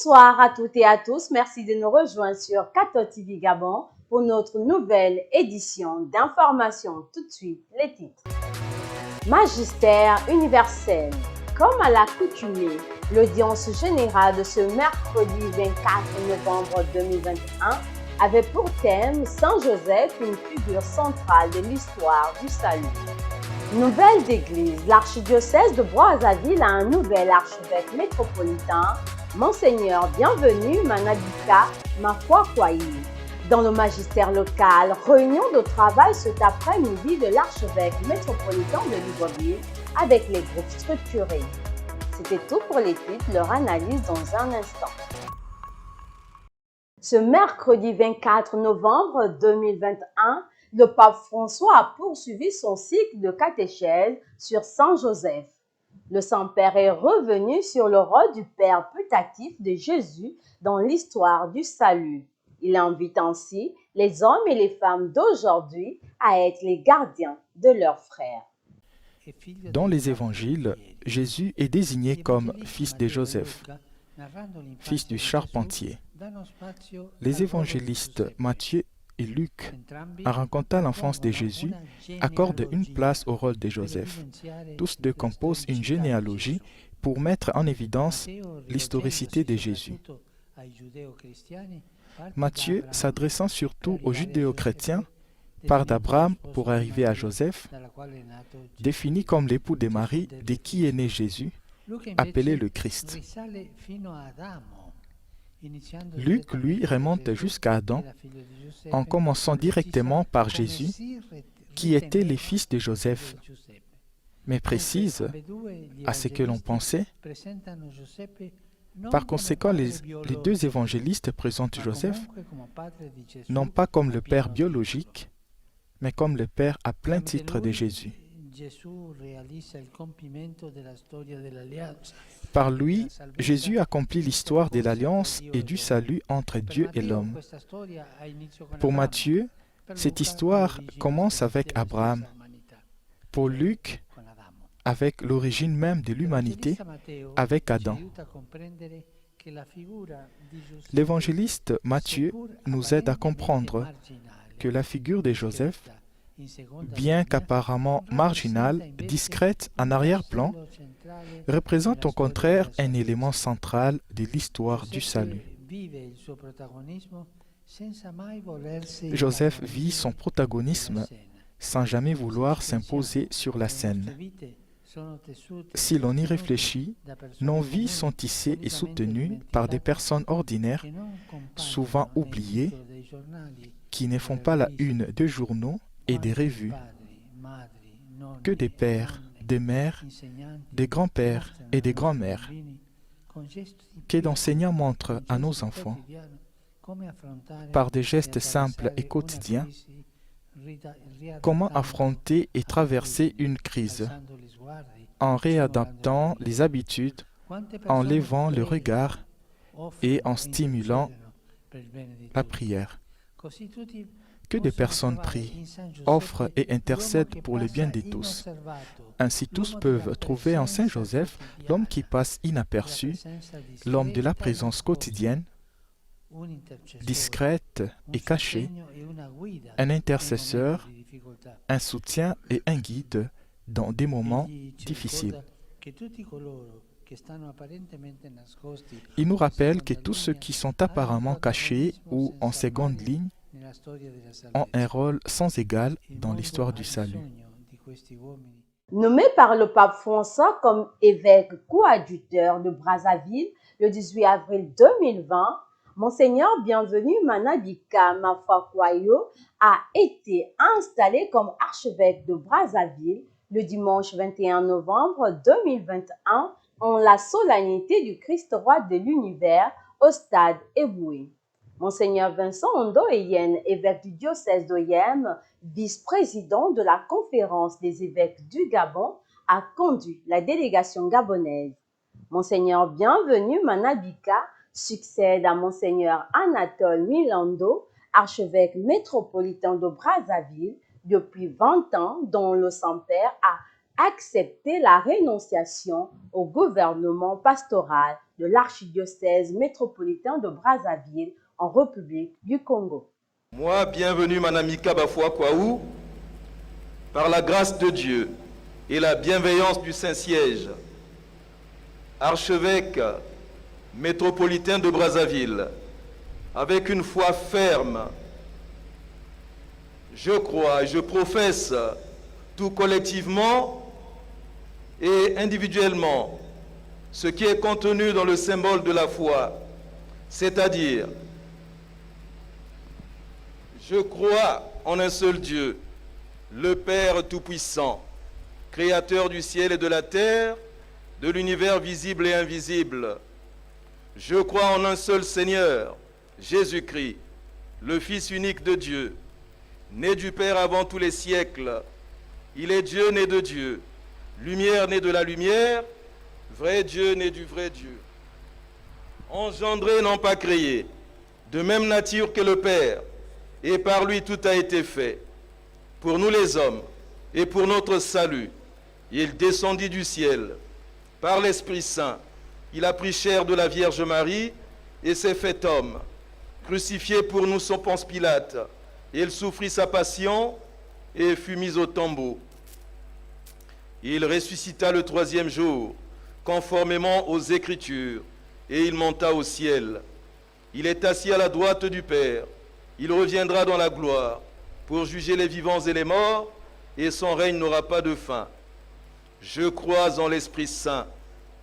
Bonsoir à toutes et à tous. Merci de nous rejoindre sur Kato TV Gabon pour notre nouvelle édition d'information. Tout de suite, les titres. Magistère universel. Comme à l'accoutumée, l'audience générale de ce mercredi 24 novembre 2021 avait pour thème Saint Joseph, une figure centrale de l'histoire du salut. Nouvelle d'église, l'archidiocèse de Brazzaville a un nouvel archevêque métropolitain, Monseigneur Bienvenu Manabika Makwakwayi. Dans le magistère local, réunion de travail cet après-midi de l'archevêque métropolitain de Libreville avec les groupes structurés. C'était tout pour les titres, leur analyse dans un instant. Ce mercredi 24 novembre 2021, le pape François a poursuivi son cycle de catéchèse sur Saint Joseph. Le Saint-Père est revenu sur le rôle du Père putatif de Jésus dans l'histoire du salut. Il invite ainsi les hommes et les femmes d'aujourd'hui à être les gardiens de leurs frères. Dans les évangiles, Jésus est désigné comme fils de Joseph, fils du charpentier. Les évangélistes Matthieu et Luc, en racontant l'enfance de Jésus, accordent une place au rôle de Joseph. Tous deux composent une généalogie pour mettre en évidence l'historicité de Jésus. Matthieu, s'adressant surtout aux judéo-chrétiens, part d'Abraham pour arriver à Joseph, défini comme l'époux de Marie de qui est né Jésus, appelé le Christ. Luc, lui, remonte jusqu'à Adam, en commençant directement par Jésus, qui était le fils de Joseph, mais précise, à ce que l'on pensait. Par conséquent, les deux évangélistes présentent Joseph non pas comme le père biologique, mais comme le père à plein titre de Jésus. Par lui, Jésus accomplit l'histoire de l'alliance et du salut entre Dieu et l'homme. Pour Matthieu, cette histoire commence avec Abraham. Pour Luc, avec l'origine même de l'humanité, avec Adam. L'évangéliste Matthieu nous aide à comprendre que la figure de Joseph, bien qu'apparemment marginale, discrète en arrière-plan, représente au contraire un élément central de l'histoire du salut. Joseph vit son protagonisme sans jamais vouloir s'imposer sur la scène. Si l'on y réfléchit, nos vies sont tissées et soutenues par des personnes ordinaires, souvent oubliées, qui ne font pas la une de journaux et des revues, que des pères, des mères, des grands-pères et des grands-mères, que d'enseignants montrent à nos enfants, par des gestes simples et quotidiens, comment affronter et traverser une crise, en réadaptant les habitudes, en levant le regard et en stimulant la prière. Que des personnes prient, offrent et intercèdent pour le bien de tous. Ainsi tous peuvent trouver en Saint Joseph l'homme qui passe inaperçu, l'homme de la présence quotidienne, discrète et cachée, un intercesseur, un soutien et un guide dans des moments difficiles. Il nous rappelle que tous ceux qui sont apparemment cachés ou en seconde ligne ont un rôle sans égal dans l'histoire du salut. Nommé par le pape François comme évêque coadjuteur de Brazzaville le 18 avril 2020, Monseigneur Bienvenu Manabika Makwakwayo a été installé comme archevêque de Brazzaville le dimanche 21 novembre 2021 en la solennité du Christ roi de l'univers au stade Eboué. Monseigneur Vincent Ondo Eyen, évêque du diocèse d'Oyem, vice-président de la conférence des évêques du Gabon, a conduit la délégation gabonaise. Monseigneur Bienvenu Manabika succède à Monseigneur Anatole Milando, archevêque métropolitain de Brazzaville depuis 20 ans, dont le Saint-Père a accepté la rénonciation au gouvernement pastoral de l'archidiocèse métropolitain de Brazzaville en République du Congo. Moi, bienvenue Manamika Bafwa Kwaou, par la grâce de Dieu et la bienveillance du Saint-Siège, archevêque métropolitain de Brazzaville, avec une foi ferme, je crois et je professe tout collectivement et individuellement ce qui est contenu dans le symbole de la foi, c'est-à-dire je crois en un seul Dieu, le Père Tout-Puissant, Créateur du ciel et de la terre, de l'univers visible et invisible. Je crois en un seul Seigneur, Jésus-Christ, le Fils unique de Dieu, né du Père avant tous les siècles. Il est Dieu né de Dieu, lumière né de la lumière, vrai Dieu né du vrai Dieu. Engendré, non pas créé, de même nature que le Père, et par lui tout a été fait. Pour nous les hommes, et pour notre salut, il descendit du ciel. Par l'Esprit Saint, il a pris chair de la Vierge Marie et s'est fait homme. Crucifié pour nous son Ponce Pilate, il souffrit sa passion et fut mis au tombeau. Il ressuscita le troisième jour, conformément aux Écritures, et il monta au ciel. Il est assis à la droite du Père. Il reviendra dans la gloire pour juger les vivants et les morts, et son règne n'aura pas de fin. Je crois en l'Esprit Saint,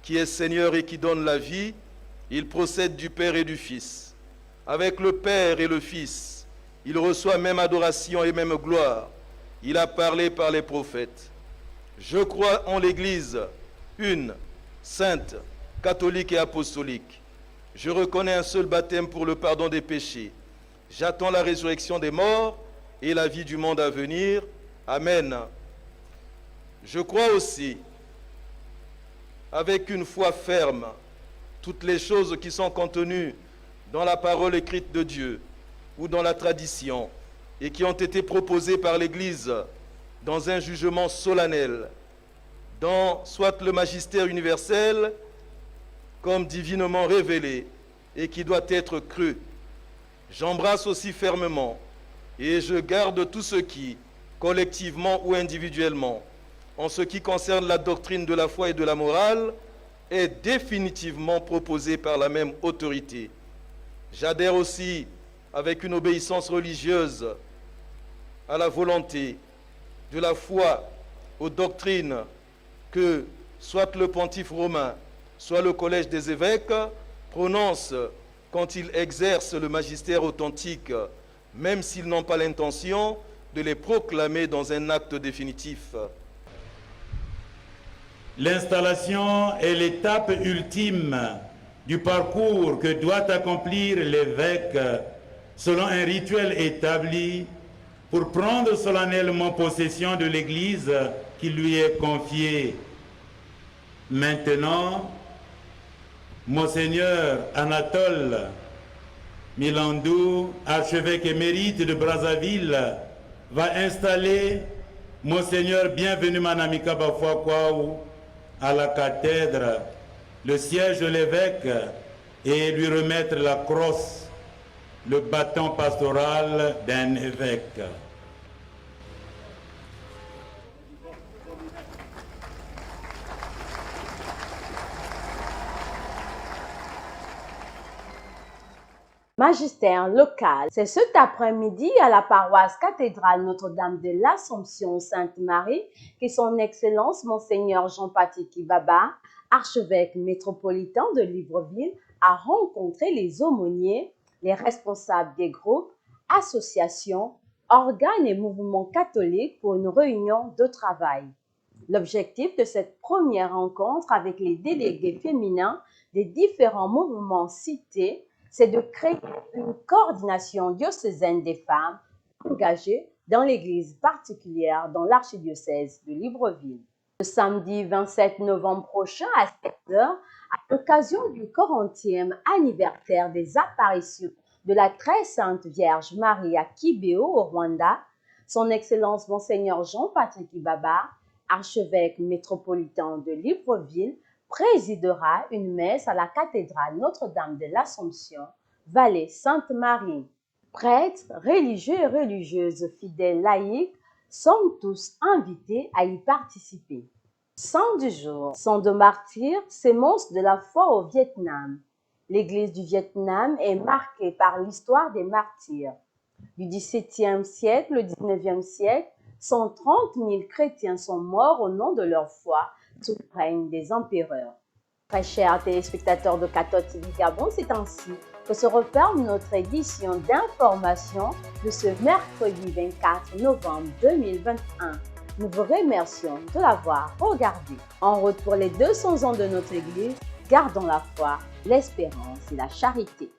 qui est Seigneur et qui donne la vie. Il procède du Père et du Fils. Avec le Père et le Fils, il reçoit même adoration et même gloire. Il a parlé par les prophètes. Je crois en l'Église, une, sainte, catholique et apostolique. Je reconnais un seul baptême pour le pardon des péchés. J'attends la résurrection des morts et la vie du monde à venir. Amen. Je crois aussi, avec une foi ferme, toutes les choses qui sont contenues dans la parole écrite de Dieu ou dans la tradition et qui ont été proposées par l'Église dans un jugement solennel, dans soit le magistère universel comme divinement révélé et qui doit être cru. J'embrasse aussi fermement et je garde tout ce qui, collectivement ou individuellement, en ce qui concerne la doctrine de la foi et de la morale, est définitivement proposé par la même autorité. J'adhère aussi avec une obéissance religieuse à la volonté de la foi, aux doctrines que soit le pontife romain, soit le collège des évêques prononcent quand ils exercent le magistère authentique, même s'ils n'ont pas l'intention de les proclamer dans un acte définitif. L'installation est l'étape ultime du parcours que doit accomplir l'évêque selon un rituel établi pour prendre solennellement possession de l'Église qui lui est confiée. Maintenant, Monseigneur Anatole Milandou, archevêque émérite de Brazzaville, va installer Monseigneur Bienvenu Manamika Bafwa Kwaou à la cathèdre, le siège de l'évêque, et lui remettre la crosse, le bâton pastoral d'un évêque. Magistère local, c'est cet après-midi à la paroisse cathédrale Notre-Dame de l'Assomption Sainte-Marie que son Excellence Monseigneur Jean-Patrick Kibaba, archevêque métropolitain de Libreville, a rencontré les aumôniers, les responsables des groupes, associations, organes et mouvements catholiques pour une réunion de travail. L'objectif de cette première rencontre avec les délégués féminins des différents mouvements cités, c'est de créer une coordination diocésaine des femmes engagées dans l'Église particulière dans l'archidiocèse de Libreville. Le samedi 27 novembre prochain à 7h, à l'occasion du 40e anniversaire des apparitions de la très sainte Vierge Marie à Kibeho au Rwanda, son Excellence Monseigneur Jean-Patrick Kibaba, archevêque métropolitain de Libreville, présidera une messe à la cathédrale Notre-Dame de l'Assomption, Vallée Sainte-Marie. Prêtres, religieux et religieuses, fidèles, laïcs, sommes tous invités à y participer. Saint du jour, Saint de martyr, sémence de la foi au Vietnam. L'Église du Vietnam est marquée par l'histoire des martyrs. Du XVIIe siècle au XIXe siècle, 130 000 chrétiens sont morts au nom de leur foi sous le règne des empereurs. Très chers téléspectateurs de Cathode TV Gabon, c'est ainsi que se referme notre édition d'information de ce mercredi 24 novembre 2021. Nous vous remercions de l'avoir regardé. En route pour les 200 ans de notre Église, gardons la foi, l'espérance et la charité.